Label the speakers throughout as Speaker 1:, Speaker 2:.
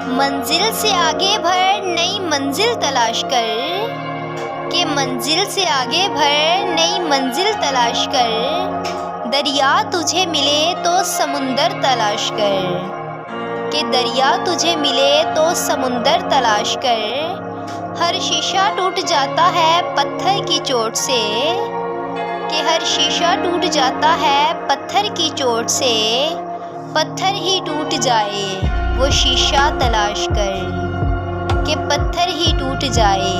Speaker 1: منزل سے آگے بڑھ نئی منزل تلاش کر، کہ منزل سے آگے بڑھ نئی منزل تلاش کر، دریا تجھے ملے تو سمندر تلاش کر، کہ دریا تجھے ملے تو سمندر تلاش کر۔ ہر شیشہ ٹوٹ جاتا ہے پتھر کی چوٹ سے، کہ ہر شیشہ ٹوٹ جاتا ہے پتھر کی چوٹ سے، پتھر ہی ٹوٹ جائے وہ شیشہ تلاش کر، کہ پتھر ہی ٹوٹ جائے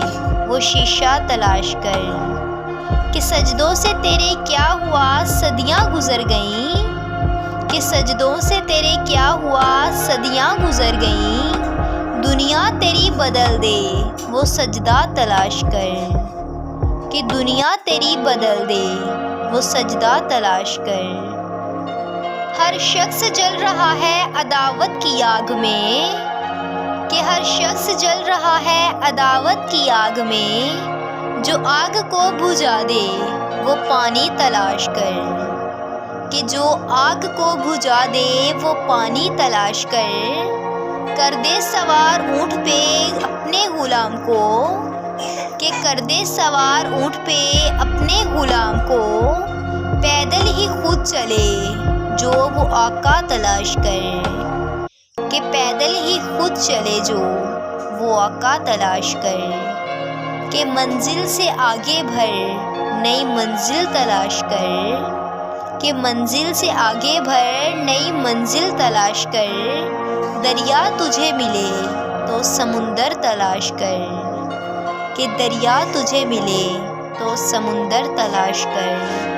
Speaker 1: وہ شیشہ تلاش کر۔ کہ سجدوں سے تیرے کیا ہوا صدیاں گزر گئیں، کہ سجدوں سے تیرے کیا ہوا صدیاں گزر گئیں، دنیا تیری بدل دے وہ سجدہ تلاش کر، کہ دنیا تیری بدل دے وہ سجدہ تلاش کر۔ ہر شخص جل رہا ہے عداوت کی آگ میں، کہ ہر شخص جل رہا ہے عداوت کی آگ میں، جو آگ کو بجھا دے وہ پانی تلاش کر، کہ جو آگ کو بجھا دے وہ پانی تلاش کر دے سوار اونٹ پہ اپنے غلام کو، کہ کر دے سوار اونٹ پہ اپنے غلام کو، پیدل ہی خود چلے جو وہ آقا تلاش کر، کہ پیدل ہی خود چلے جو وہ آقا تلاش کر۔ کہ منزل سے آگے بڑھ نئی منزل تلاش کر، کہ منزل سے آگے بڑھ نئی منزل تلاش کر، دریا تجھے ملے تو سمندر تلاش کر، کہ دریا تجھے ملے تو سمندر تلاش کر۔